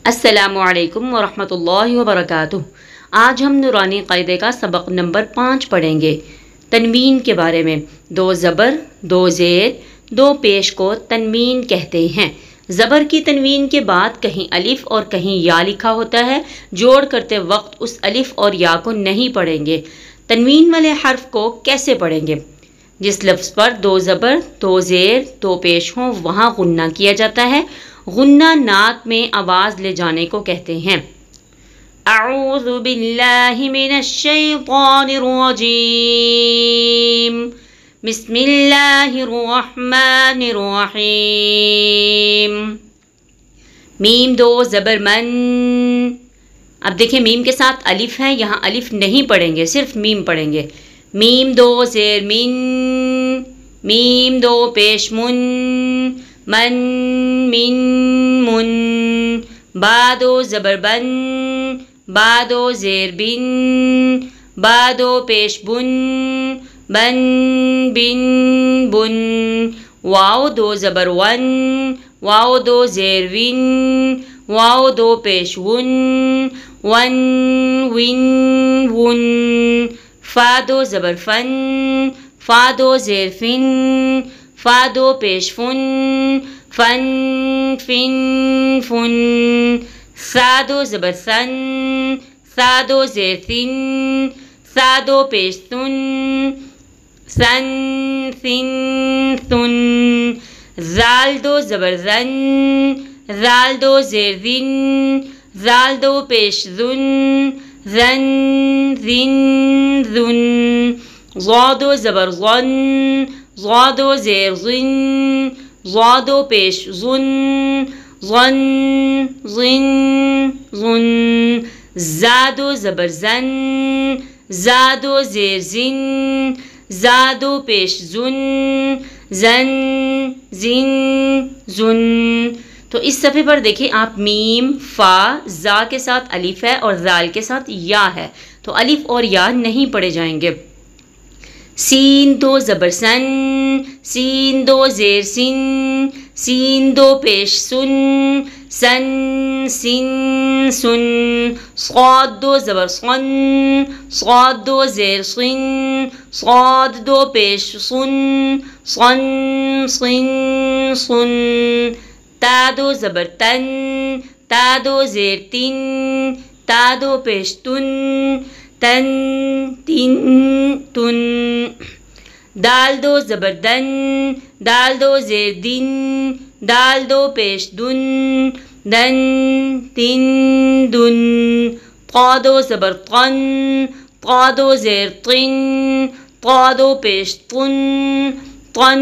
السلام علیکم ورحمۃ اللہ وبرکاتہ۔ آج ہم نورانی قاعدے کا سبق نمبر 5 پڑھیں گے۔ تنوین کے بارے میں 2 زبر 2 زیر 2 پیش کو تنوین کہتے ہیں۔ زبر کی تنوین کے بعد کہیں الف اور کہیں یا لکھا ہوتا ہے، جوڑ کرتے وقت اس الف اور یا کو نہیں پڑھیں گے۔ تنوین والے حرف کو کیسے پڑھیں گے؟ جس لفظ پر 2 زبر 2 زیر 2 پیش ہوں وہاں غنہ کیا جاتا ہے۔ غنہ ناک میں آواز لے جانے کو کہتے ہیں۔ اعوذ باللہ من الشیطان الرجیم، بسم اللہ الرحمن الرحیم۔ میم 2 زبر من۔ اب دیکھیں میم کے ساتھ الف ہے، یہاں الف نہیں پڑھیں گے، صرف میم پڑھیں گے۔ میم 2 زیر من، میم 2 پیش من، من من من۔ با 2 زبر بن، با 2 زیر بن، با 2 پیش بن، بن بن بن۔ واو 2 زبر ون، واو 2 زیر ون، واو 2 پیش ون، ون ون ون۔ فا 2 زبر فن، فا 2 زیر فن، فا 2 پیش فن، فن فن فن۔ سا 2 زبر سن، سا 2 زیر سن، سا 2 پیش سن، سن سن سن۔ زال 2 زبر زن، زال 2 زیر زن، زال 2 پیش زن، زن زن زن۔ ضا 2 زبر ظن، ضا 2 زیر ظن، ضا 2 پیش ظن، ظن ظن ظن۔ زا 2 زبر زن، زا 2 زیر زن، زا 2 پیش زن، زن زن زن۔ تو اس صفحے پر دیکھیں آپ میم فا زا کے ساتھ الف ہے اور زال کے ساتھ یا ہے، تو الف اور یا نہیں پڑھے جائیں گے۔ سین 2 زبر سن، سین 2 زیر سن، سین 2 پیش سن، سن سن سن۔ صاد 2 زبر صن، صاد 2 زیر صن، صاد 2 پیش صن، صن صن صن۔ تا 2 زبر تن، تا 2 زیر تن، تا 2 پیش تن، تن تن تن۔ دال 2 زبر دن، دال 2 زیر دن، دال 2 پیش دن، دن تن دن۔ طا 2 زبر طن، طا 2 زیر طن، طا 2 پیش طن، طن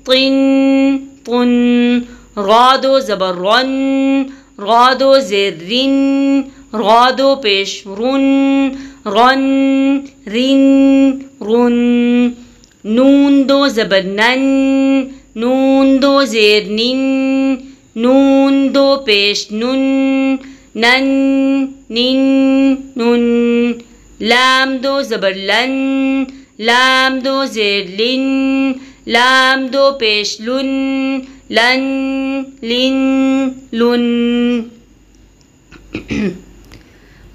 طن طن۔ را 2 زبر رن، را 2 زیر رن، را 2 پیش رن، رن رن رن۔ نون 2 زبر نن، نون 2 زیر نن، نون 2 پیش نن، نن نن نن۔ لام 2 زبر لن، لام 2 زیر لن، لام 2 پیش لن، لن لن لن۔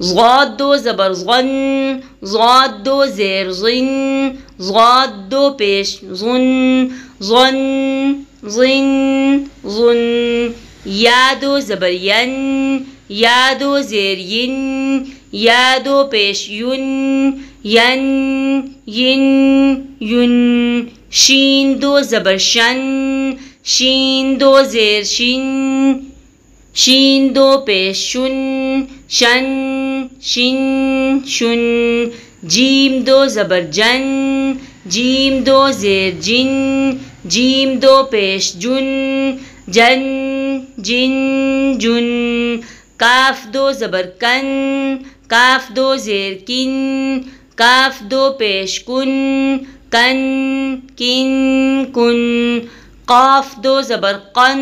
ضاد 2 زبر ظن، ضاد 2 زیر ظن، ضاد 2 پیش ظن، ظن ظن ظن۔ یا 2 زبر ین، یا 2 زیر ین، یا 2 پیش ین، ین ین ین۔ شین 2 زبر شن، شین 2 زیر شن، شین 2 پیش شن، شن شن شن۔ جیم 2 زبر جن، جیم 2 زیر جن، جیم 2 پیش جن، جن جن جن۔ کاف 2 زبر کن، کاف 2 زیر کن، کاف 2 پیش کن، کن کن کن۔ قاف 2 زبر قن،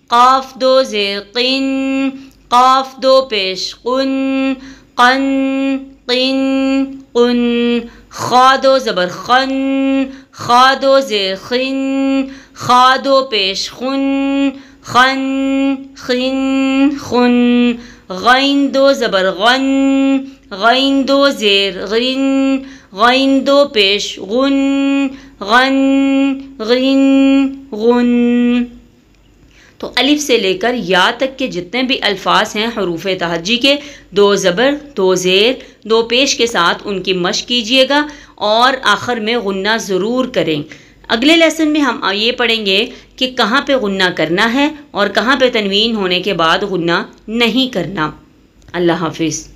قاف 2 زیر قن، قاف 2 پیش قن، قن قن قن۔ خا 2 زبر خن، خا 2 زیر خن، خا 2 پیش خن، خن خن خن، غین دو زبر غن، غین دو زیر غرین، غین دو پیش غن، غن غرین غن۔ تو الف سے لے کر یا تک کے جتنے بھی الفاظ ہیں حروف تہجی کے، 2 زبر 2 زیر 2 پیش کے ساتھ ان کی مشق کیجئے گا اور آخر میں غنہ ضرور کریں۔ اگلے لیسن میں ہم یہ پڑھیں گے کہ کہاں پہ غنہ کرنا ہے اور کہاں پہ تنوین ہونے کے بعد غنہ نہیں کرنا۔ اللہ حافظ۔